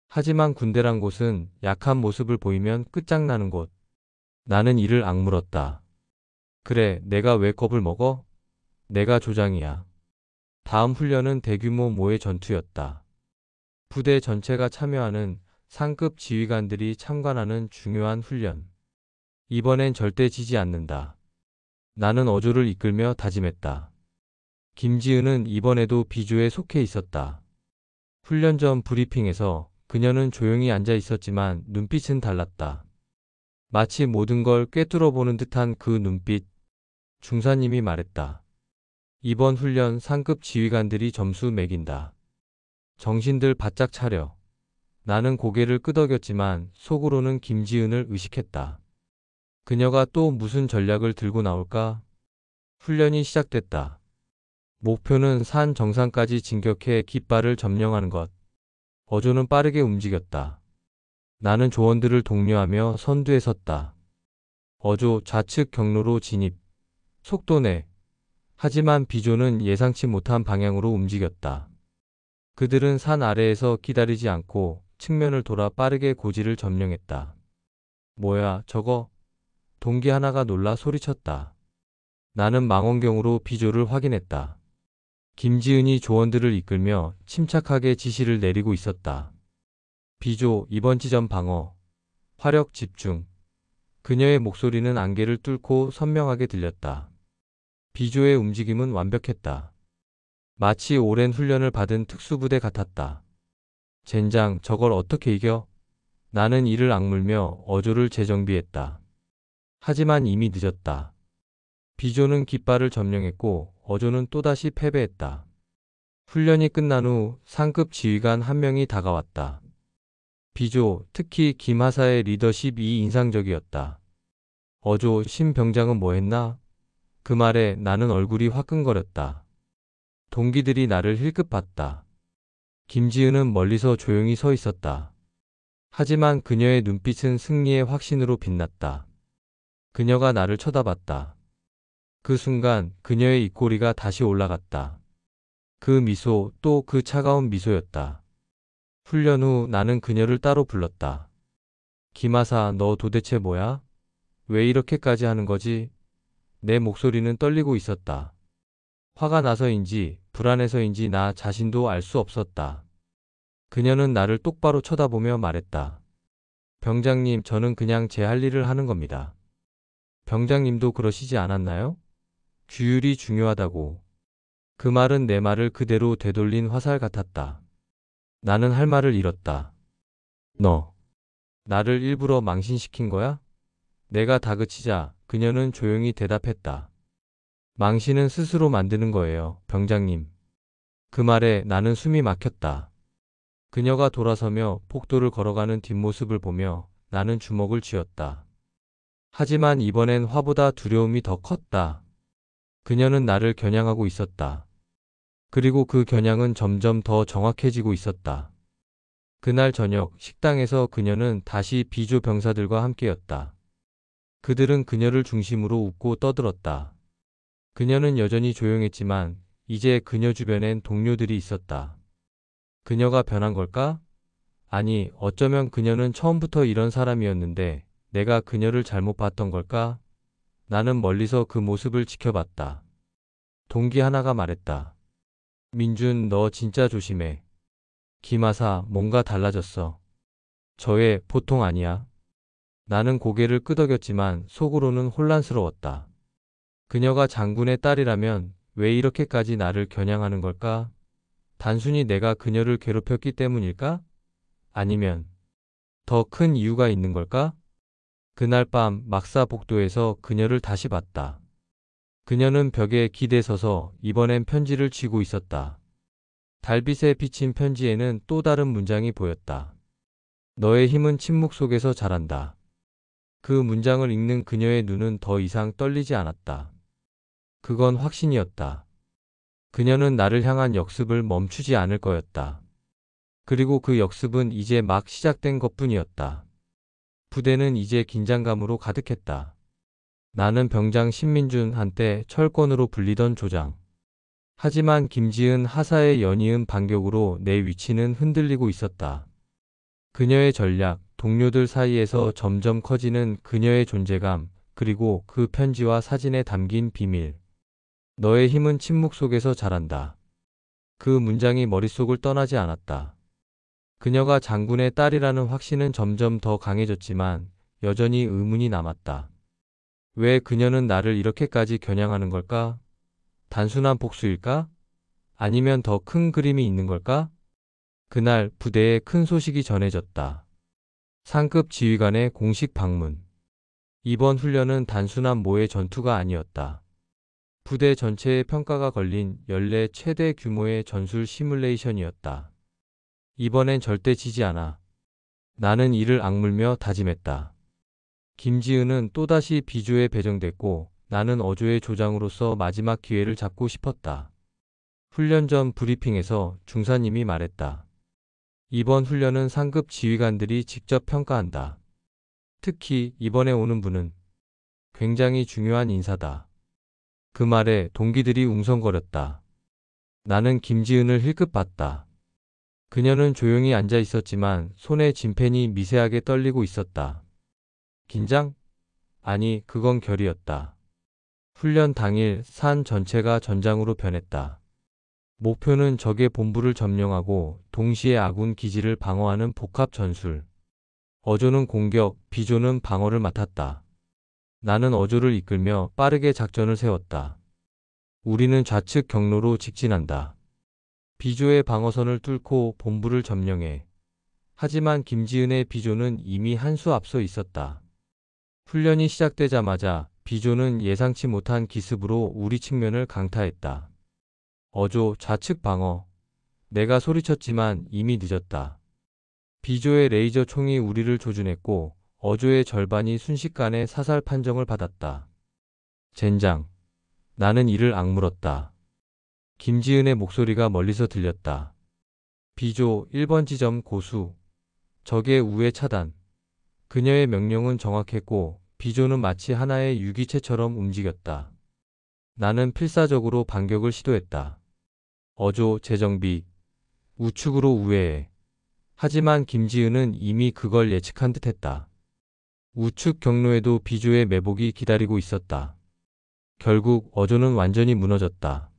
하지만 군대란 곳은 약한 모습을 보이면 끝장나는 곳. 나는 이를 악물었다. 그래, 내가 왜 겁을 먹어? 내가 조장이야. 다음 훈련은 대규모 모의 전투였다. 부대 전체가 참여하는 상급 지휘관들이 참관하는 중요한 훈련. 이번엔 절대 지지 않는다. 나는 어조를 이끌며 다짐했다. 김지은은 이번에도 비조에 속해 있었다. 훈련 전 브리핑에서 그녀는 조용히 앉아 있었지만 눈빛은 달랐다. 마치 모든 걸 꿰뚫어 보는 듯한 그 눈빛. 중사님이 말했다. 이번 훈련 상급 지휘관들이 점수 매긴다. 정신들 바짝 차려. 나는 고개를 끄덕였지만 속으로는 김지은을 의식했다. 그녀가 또 무슨 전략을 들고 나올까? 훈련이 시작됐다. 목표는 산 정상까지 진격해 깃발을 점령하는 것. 어조는 빠르게 움직였다. 나는 조원들을 독려하며 선두에 섰다. 어조 좌측 경로로 진입. 속도 내. 하지만 비조는 예상치 못한 방향으로 움직였다. 그들은 산 아래에서 기다리지 않고 측면을 돌아 빠르게 고지를 점령했다. 뭐야, 저거? 동기 하나가 놀라 소리쳤다. 나는 망원경으로 비조를 확인했다. 김지은이 조원들을 이끌며 침착하게 지시를 내리고 있었다. 비조, 이번 지점 방어. 화력 집중. 그녀의 목소리는 안개를 뚫고 선명하게 들렸다. 비조의 움직임은 완벽했다. 마치 오랜 훈련을 받은 특수부대 같았다. 젠장, 저걸 어떻게 이겨? 나는 이를 악물며 어조를 재정비했다. 하지만 이미 늦었다. 비조는 깃발을 점령했고 어조는 또다시 패배했다. 훈련이 끝난 후 상급 지휘관 한 명이 다가왔다. 비조, 특히 김하사의 리더십이 인상적이었다. 어조, 신 병장은 뭐 했나? 그 말에 나는 얼굴이 화끈거렸다. 동기들이 나를 힐끗 봤다. 김지은은 멀리서 조용히 서 있었다. 하지만 그녀의 눈빛은 승리의 확신으로 빛났다. 그녀가 나를 쳐다봤다. 그 순간 그녀의 입꼬리가 다시 올라갔다. 그 미소, 또 그 차가운 미소였다. 훈련 후 나는 그녀를 따로 불렀다. 김하사, 너 도대체 뭐야? 왜 이렇게까지 하는 거지? 내 목소리는 떨리고 있었다. 화가 나서인지 불안해서인지 나 자신도 알 수 없었다. 그녀는 나를 똑바로 쳐다보며 말했다. 병장님, 저는 그냥 제 할 일을 하는 겁니다. 병장님도 그러시지 않았나요? 규율이 중요하다고. 그 말은 내 말을 그대로 되돌린 화살 같았다. 나는 할 말을 잃었다. 너, 나를 일부러 망신시킨 거야? 내가 다그치자 그녀는 조용히 대답했다. 망신은 스스로 만드는 거예요, 병장님. 그 말에 나는 숨이 막혔다. 그녀가 돌아서며 복도를 걸어가는 뒷모습을 보며 나는 주먹을 쥐었다. 하지만 이번엔 화보다 두려움이 더 컸다. 그녀는 나를 겨냥하고 있었다. 그리고 그 겨냥은 점점 더 정확해지고 있었다. 그날 저녁 식당에서 그녀는 다시 비조 병사들과 함께였다. 그들은 그녀를 중심으로 웃고 떠들었다. 그녀는 여전히 조용했지만 이제 그녀 주변엔 동료들이 있었다. 그녀가 변한 걸까? 아니, 어쩌면 그녀는 처음부터 이런 사람이었는데 내가 그녀를 잘못 봤던 걸까? 나는 멀리서 그 모습을 지켜봤다. 동기 하나가 말했다. 민준, 너 진짜 조심해. 김하사, 뭔가 달라졌어. 저애 보통 아니야. 나는 고개를 끄덕였지만 속으로는 혼란스러웠다. 그녀가 장군의 딸이라면 왜 이렇게까지 나를 겨냥하는 걸까? 단순히 내가 그녀를 괴롭혔기 때문일까? 아니면 더 큰 이유가 있는 걸까? 그날 밤 막사복도에서 그녀를 다시 봤다. 그녀는 벽에 기대서서 이번엔 편지를 쥐고 있었다. 달빛에 비친 편지에는 또 다른 문장이 보였다. 너의 힘은 침묵 속에서 자란다. 그 문장을 읽는 그녀의 눈은 더 이상 떨리지 않았다. 그건 확신이었다. 그녀는 나를 향한 역습을 멈추지 않을 거였다. 그리고 그 역습은 이제 막 시작된 것뿐이었다. 부대는 이제 긴장감으로 가득했다. 나는 병장 신민준, 한때 철권으로 불리던 조장. 하지만 김지은 하사의 연이은 반격으로 내 위치는 흔들리고 있었다. 그녀의 전략, 동료들 사이에서 점점 커지는 그녀의 존재감, 그리고 그 편지와 사진에 담긴 비밀. 너의 힘은 침묵 속에서 자란다. 그 문장이 머릿속을 떠나지 않았다. 그녀가 장군의 딸이라는 확신은 점점 더 강해졌지만 여전히 의문이 남았다. 왜 그녀는 나를 이렇게까지 겨냥하는 걸까? 단순한 복수일까? 아니면 더 큰 그림이 있는 걸까? 그날 부대에 큰 소식이 전해졌다. 상급 지휘관의 공식 방문. 이번 훈련은 단순한 모의 전투가 아니었다. 부대 전체의 평가가 걸린 연례 최대 규모의 전술 시뮬레이션이었다. 이번엔 절대 지지 않아. 나는 이를 악물며 다짐했다. 김지은은 또다시 비조에 배정됐고 나는 어조의 조장으로서 마지막 기회를 잡고 싶었다. 훈련 전 브리핑에서 중사님이 말했다. 이번 훈련은 상급 지휘관들이 직접 평가한다. 특히 이번에 오는 분은 굉장히 중요한 인사다. 그 말에 동기들이 웅성거렸다. 나는 김지은을 힐끗 봤다. 그녀는 조용히 앉아 있었지만 손에 진펜이 미세하게 떨리고 있었다. 긴장? 아니, 그건 결이었다. 훈련 당일 산 전체가 전장으로 변했다. 목표는 적의 본부를 점령하고 동시에 아군 기지를 방어하는 복합 전술. 어조는 공격, 비조는 방어를 맡았다. 나는 어조를 이끌며 빠르게 작전을 세웠다. 우리는 좌측 경로로 직진한다. 비조의 방어선을 뚫고 본부를 점령해. 하지만 김지은의 비조는 이미 한 수 앞서 있었다. 훈련이 시작되자마자 비조는 예상치 못한 기습으로 우리 측면을 강타했다. 어조 좌측 방어. 내가 소리쳤지만 이미 늦었다. 비조의 레이저 총이 우리를 조준했고 어조의 절반이 순식간에 사살 판정을 받았다. 젠장. 나는 이를 악물었다. 김지은의 목소리가 멀리서 들렸다. 비조 1번 지점 고수. 적의 우회 차단. 그녀의 명령은 정확했고 비조는 마치 하나의 유기체처럼 움직였다. 나는 필사적으로 반격을 시도했다. 어조 재정비. 우측으로 우회해. 하지만 김지은은 이미 그걸 예측한 듯했다. 우측 경로에도 비조의 매복이 기다리고 있었다. 결국 어조는 완전히 무너졌다.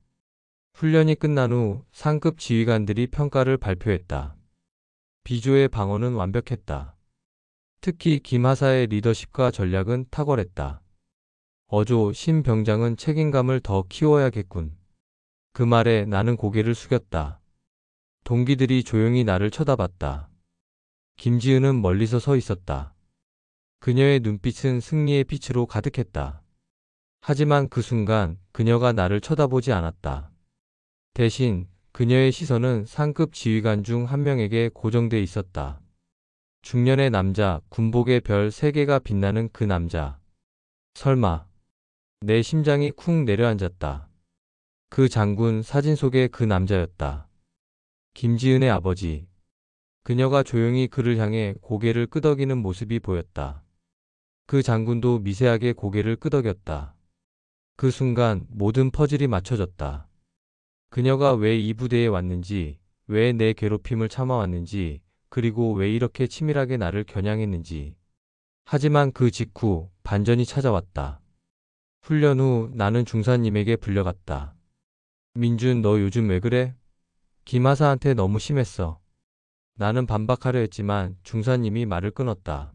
훈련이 끝난 후 상급 지휘관들이 평가를 발표했다. 비조의 방어는 완벽했다. 특히 김하사의 리더십과 전략은 탁월했다. 어조 신 병장은 책임감을 더 키워야겠군. 그 말에 나는 고개를 숙였다. 동기들이 조용히 나를 쳐다봤다. 김지은은 멀리서 서 있었다. 그녀의 눈빛은 승리의 빛으로 가득했다. 하지만 그 순간 그녀가 나를 쳐다보지 않았다. 대신 그녀의 시선은 상급 지휘관 중 한 명에게 고정돼 있었다. 중년의 남자, 군복의 별 3개가 빛나는 그 남자. 설마. 내 심장이 쿵 내려앉았다. 그 장군 사진 속의 그 남자였다. 김지은의 아버지. 그녀가 조용히 그를 향해 고개를 끄덕이는 모습이 보였다. 그 장군도 미세하게 고개를 끄덕였다. 그 순간 모든 퍼즐이 맞춰졌다. 그녀가 왜 이 부대에 왔는지, 왜 내 괴롭힘을 참아왔는지, 그리고 왜 이렇게 치밀하게 나를 겨냥했는지. 하지만 그 직후 반전이 찾아왔다. 훈련 후 나는 중사님에게 불려갔다. 민준, 너 요즘 왜 그래? 김하사한테 너무 심했어. 나는 반박하려 했지만 중사님이 말을 끊었다.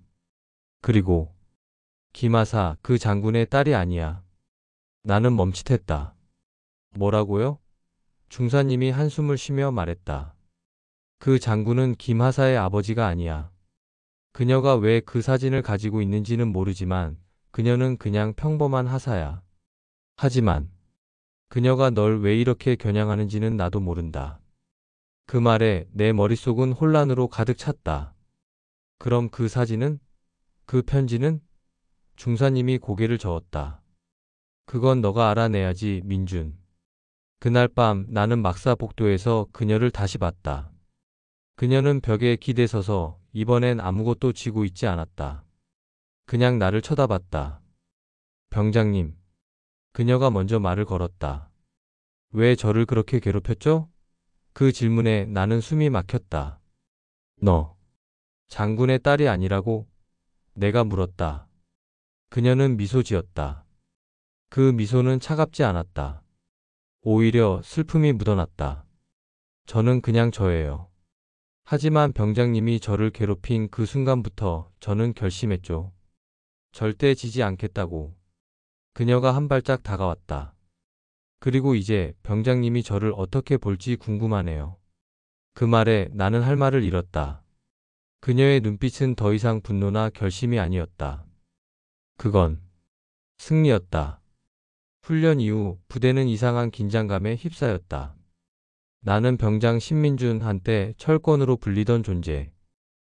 그리고 김하사 그 장군의 딸이 아니야. 나는 멈칫했다. 뭐라고요? 중사님이 한숨을 쉬며 말했다. 그 장군은 김하사의 아버지가 아니야. 그녀가 왜 그 사진을 가지고 있는지는 모르지만 그녀는 그냥 평범한 하사야. 하지만 그녀가 널 왜 이렇게 겨냥하는지는 나도 모른다. 그 말에 내 머릿속은 혼란으로 가득 찼다. 그럼 그 사진은? 그 편지는? 중사님이 고개를 저었다. 그건 너가 알아내야지, 민준. 그날 밤 나는 막사 복도에서 그녀를 다시 봤다. 그녀는 벽에 기대서서 이번엔 아무것도 쥐고 있지 않았다. 그냥 나를 쳐다봤다. 병장님. 그녀가 먼저 말을 걸었다. 왜 저를 그렇게 괴롭혔죠? 그 질문에 나는 숨이 막혔다. 너, 장군의 딸이 아니라고? 내가 물었다. 그녀는 미소 지었다. 그 미소는 차갑지 않았다. 오히려 슬픔이 묻어났다. 저는 그냥 저예요. 하지만 병장님이 저를 괴롭힌 그 순간부터 저는 결심했죠. 절대 지지 않겠다고. 그녀가 한 발짝 다가왔다. 그리고 이제 병장님이 저를 어떻게 볼지 궁금하네요. 그 말에 나는 할 말을 잃었다. 그녀의 눈빛은 더 이상 분노나 결심이 아니었다. 그건 승리였다. 훈련 이후 부대는 이상한 긴장감에 휩싸였다. 나는 병장 신민준, 한때 철권으로 불리던 존재.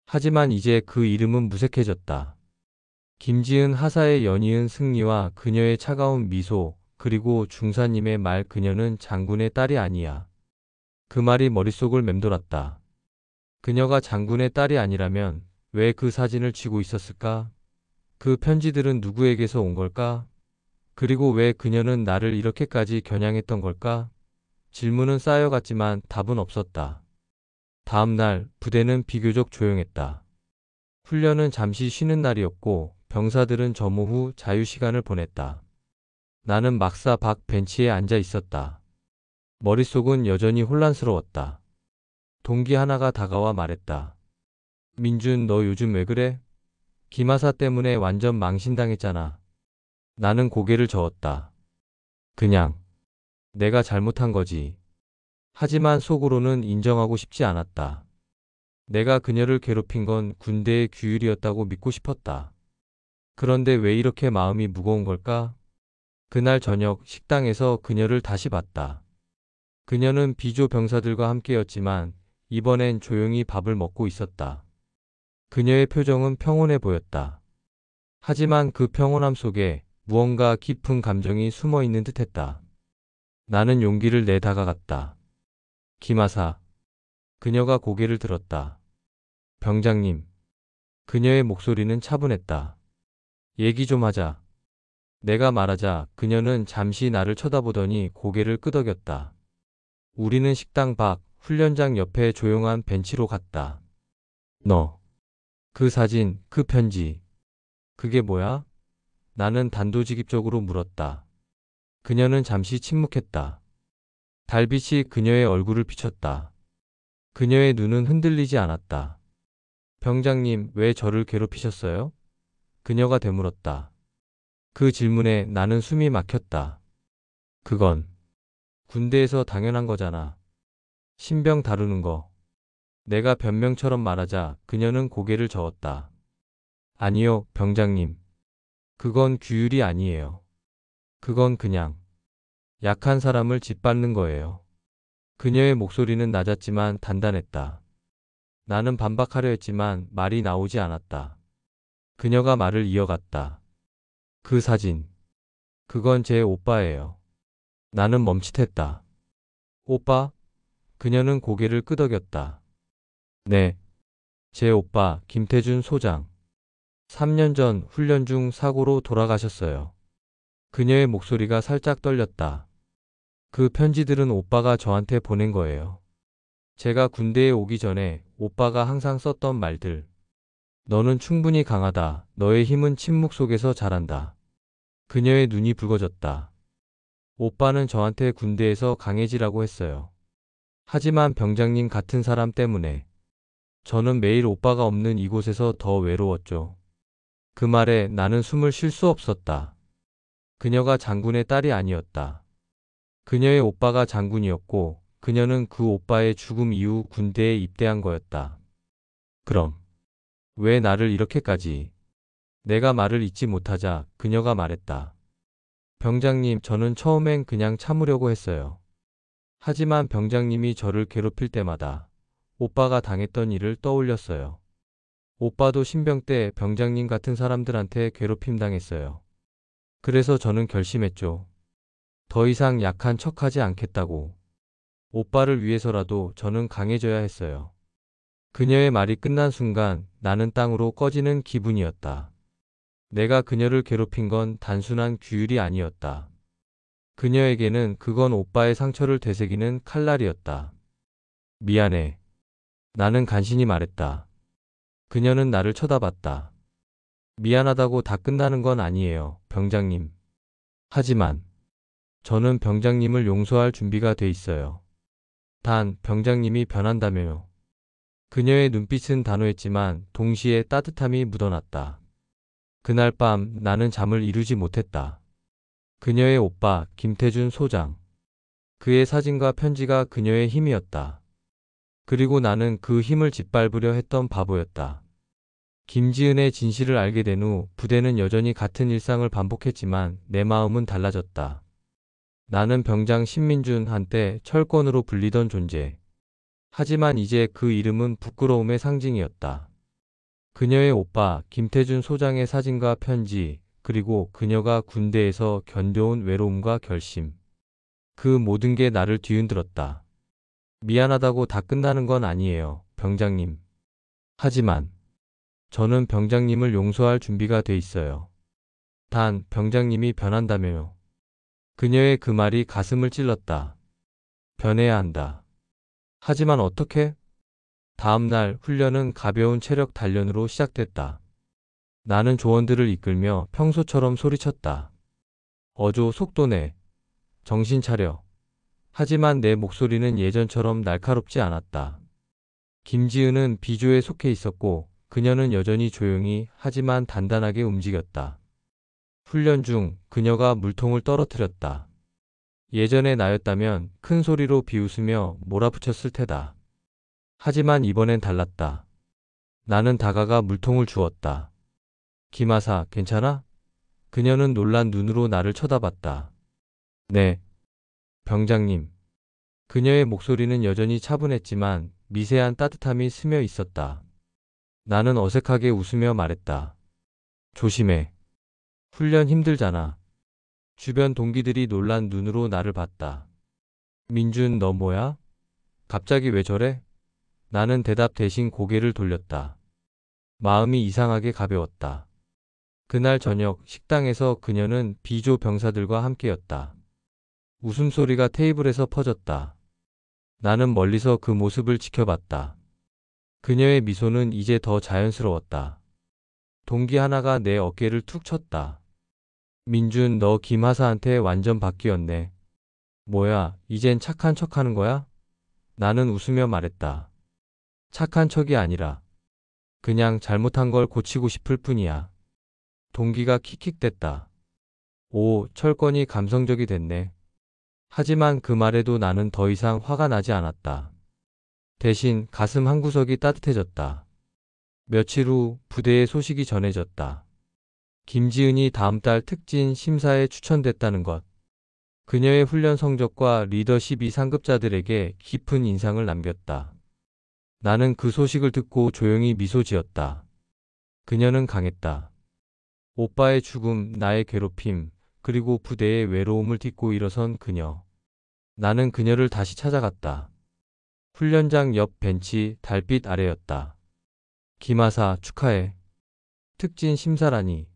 하지만 이제 그 이름은 무색해졌다. 김지은 하사의 연이은 승리와 그녀의 차가운 미소, 그리고 중사님의 말, 그녀는 장군의 딸이 아니야. 그 말이 머릿속을 맴돌았다. 그녀가 장군의 딸이 아니라면 왜 그 사진을 쥐고 있었을까? 그 편지들은 누구에게서 온 걸까? 그리고 왜 그녀는 나를 이렇게까지 겨냥했던 걸까? 질문은 쌓여갔지만 답은 없었다. 다음 날 부대는 비교적 조용했다. 훈련은 잠시 쉬는 날이었고 병사들은 점호 후 자유시간을 보냈다. 나는 막사 밖 벤치에 앉아 있었다. 머릿속은 여전히 혼란스러웠다. 동기 하나가 다가와 말했다. 민준, 너 요즘 왜 그래? 김하사 때문에 완전 망신당했잖아. 나는 고개를 저었다. 그냥 내가 잘못한 거지. 하지만 속으로는 인정하고 싶지 않았다. 내가 그녀를 괴롭힌 건 군대의 규율이었다고 믿고 싶었다. 그런데 왜 이렇게 마음이 무거운 걸까? 그날 저녁 식당에서 그녀를 다시 봤다. 그녀는 비조 병사들과 함께였지만 이번엔 조용히 밥을 먹고 있었다. 그녀의 표정은 평온해 보였다. 하지만 그 평온함 속에 무언가 깊은 감정이 숨어 있는 듯했다. 나는 용기를 내 다가갔다. 김하사. 그녀가 고개를 들었다. 병장님. 그녀의 목소리는 차분했다. 얘기 좀 하자. 내가 말하자 그녀는 잠시 나를 쳐다보더니 고개를 끄덕였다. 우리는 식당 밖 훈련장 옆에 조용한 벤치로 갔다. 너. 그 사진, 그 편지. 그게 뭐야? 나는 단도직입적으로 물었다. 그녀는 잠시 침묵했다. 달빛이 그녀의 얼굴을 비췄다. 그녀의 눈은 흔들리지 않았다. 병장님, 왜 저를 괴롭히셨어요? 그녀가 되물었다. 그 질문에 나는 숨이 막혔다. 그건 군대에서 당연한 거잖아. 신병 다루는 거. 내가 변명처럼 말하자 그녀는 고개를 저었다. 아니요, 병장님. 그건 규율이 아니에요. 그건 그냥 약한 사람을 짓밟는 거예요. 그녀의 목소리는 낮았지만 단단했다. 나는 반박하려 했지만 말이 나오지 않았다. 그녀가 말을 이어갔다. 그 사진. 그건 제 오빠예요. 나는 멈칫했다. 오빠? 그녀는 고개를 끄덕였다. 네. 제 오빠 김태준 소장. 3년 전 훈련 중 사고로 돌아가셨어요. 그녀의 목소리가 살짝 떨렸다. 그 편지들은 오빠가 저한테 보낸 거예요. 제가 군대에 오기 전에 오빠가 항상 썼던 말들. 너는 충분히 강하다. 너의 힘은 침묵 속에서 자란다. 그녀의 눈이 붉어졌다. 오빠는 저한테 군대에서 강해지라고 했어요. 하지만 병장님 같은 사람 때문에 저는 매일 오빠가 없는 이곳에서 더 외로웠죠. 그 말에 나는 숨을 쉴 수 없었다. 그녀가 장군의 딸이 아니었다. 그녀의 오빠가 장군이었고 그녀는 그 오빠의 죽음 이후 군대에 입대한 거였다. 그럼 왜 나를 이렇게까지? 내가 말을 잇지 못하자 그녀가 말했다. 병장님, 저는 처음엔 그냥 참으려고 했어요. 하지만 병장님이 저를 괴롭힐 때마다 오빠가 당했던 일을 떠올렸어요. 오빠도 신병 때 병장님 같은 사람들한테 괴롭힘 당했어요. 그래서 저는 결심했죠. 더 이상 약한 척하지 않겠다고. 오빠를 위해서라도 저는 강해져야 했어요. 그녀의 말이 끝난 순간 나는 땅으로 꺼지는 기분이었다. 내가 그녀를 괴롭힌 건 단순한 규율이 아니었다. 그녀에게는 그건 오빠의 상처를 되새기는 칼날이었다. 미안해. 나는 간신히 말했다. 그녀는 나를 쳐다봤다. 미안하다고 다 끝나는 건 아니에요, 병장님. 하지만 저는 병장님을 용서할 준비가 돼 있어요. 단, 병장님이 변한다며요. 그녀의 눈빛은 단호했지만 동시에 따뜻함이 묻어났다. 그날 밤 나는 잠을 이루지 못했다. 그녀의 오빠 김태준 소장. 그의 사진과 편지가 그녀의 힘이었다. 그리고 나는 그 힘을 짓밟으려 했던 바보였다. 김지은의 진실을 알게 된 후 부대는 여전히 같은 일상을 반복했지만 내 마음은 달라졌다. 나는 병장 신민준, 한때 철권으로 불리던 존재. 하지만 이제 그 이름은 부끄러움의 상징이었다. 그녀의 오빠 김태준 소장의 사진과 편지, 그리고 그녀가 군대에서 견뎌온 외로움과 결심. 그 모든 게 나를 뒤흔들었다. 미안하다고 다 끝나는 건 아니에요, 병장님. 하지만 저는 병장님을 용서할 준비가 돼 있어요. 단, 병장님이 변한다며요. 그녀의 그 말이 가슴을 찔렀다. 변해야 한다. 하지만 어떻게? 다음 날 훈련은 가벼운 체력 단련으로 시작됐다. 나는 조원들을 이끌며 평소처럼 소리쳤다. 어조 속도 내. 정신 차려. 하지만 내 목소리는 예전처럼 날카롭지 않았다. 김지은은 비조에 속해 있었고 그녀는 여전히 조용히 하지만 단단하게 움직였다. 훈련 중 그녀가 물통을 떨어뜨렸다. 예전의 나였다면 큰 소리로 비웃으며 몰아붙였을 테다. 하지만 이번엔 달랐다. 나는 다가가 물통을 주었다. 김하사, 괜찮아? 그녀는 놀란 눈으로 나를 쳐다봤다. 네, 병장님. 그녀의 목소리는 여전히 차분했지만 미세한 따뜻함이 스며 있었다. 나는 어색하게 웃으며 말했다. 조심해. 훈련 힘들잖아. 주변 동기들이 놀란 눈으로 나를 봤다. 민준, 너 뭐야? 갑자기 왜 저래? 나는 대답 대신 고개를 돌렸다. 마음이 이상하게 가벼웠다. 그날 저녁 식당에서 그녀는 비조 병사들과 함께였다. 웃음소리가 테이블에서 퍼졌다. 나는 멀리서 그 모습을 지켜봤다. 그녀의 미소는 이제 더 자연스러웠다. 동기 하나가 내 어깨를 툭 쳤다. 민준, 너 김하사한테 완전 바뀌었네. 뭐야, 이젠 착한 척하는 거야? 나는 웃으며 말했다. 착한 척이 아니라 그냥 잘못한 걸 고치고 싶을 뿐이야. 동기가 킥킥댔다. 오, 철권이 감성적이 됐네. 하지만 그 말에도 나는 더 이상 화가 나지 않았다. 대신 가슴 한구석이 따뜻해졌다. 며칠 후 부대의 소식이 전해졌다. 김지은이 다음 달 특진 심사에 추천됐다는 것. 그녀의 훈련 성적과 리더십이 상급자들에게 깊은 인상을 남겼다. 나는 그 소식을 듣고 조용히 미소 지었다. 그녀는 강했다. 오빠의 죽음, 나의 괴롭힘, 그리고 부대의 외로움을 딛고 일어선 그녀. 나는 그녀를 다시 찾아갔다. 훈련장 옆 벤치 달빛 아래였다. 김하사, 축하해. 특진 심사라니.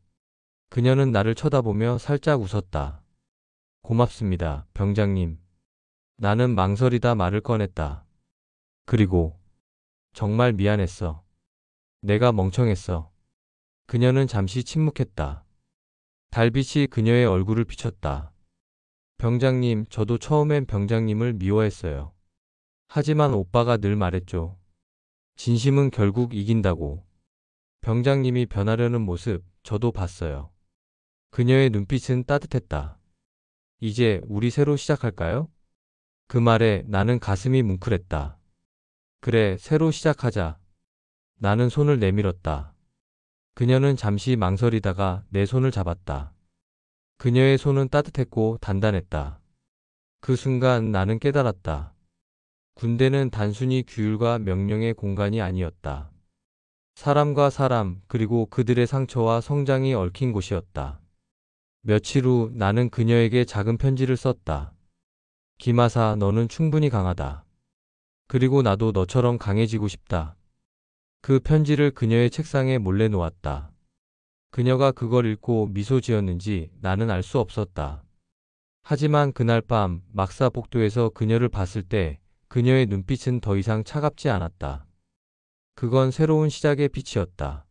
그녀는 나를 쳐다보며 살짝 웃었다. 고맙습니다, 병장님. 나는 망설이다 말을 꺼냈다. 그리고 정말 미안했어. 내가 멍청했어. 그녀는 잠시 침묵했다. 달빛이 그녀의 얼굴을 비췄다. 병장님, 저도 처음엔 병장님을 미워했어요. 하지만 오빠가 늘 말했죠. 진심은 결국 이긴다고. 병장님이 변하려는 모습 저도 봤어요. 그녀의 눈빛은 따뜻했다. 이제 우리 새로 시작할까요? 그 말에 나는 가슴이 뭉클했다. 그래, 새로 시작하자. 나는 손을 내밀었다. 그녀는 잠시 망설이다가 내 손을 잡았다. 그녀의 손은 따뜻했고 단단했다. 그 순간 나는 깨달았다. 군대는 단순히 규율과 명령의 공간이 아니었다. 사람과 사람, 그리고 그들의 상처와 성장이 얽힌 곳이었다. 며칠 후 나는 그녀에게 작은 편지를 썼다. 김하사, 너는 충분히 강하다. 그리고 나도 너처럼 강해지고 싶다. 그 편지를 그녀의 책상에 몰래 놓았다. 그녀가 그걸 읽고 미소 지었는지 나는 알 수 없었다. 하지만 그날 밤 막사 복도에서 그녀를 봤을 때 그녀의 눈빛은 더 이상 차갑지 않았다. 그건 새로운 시작의 빛이었다.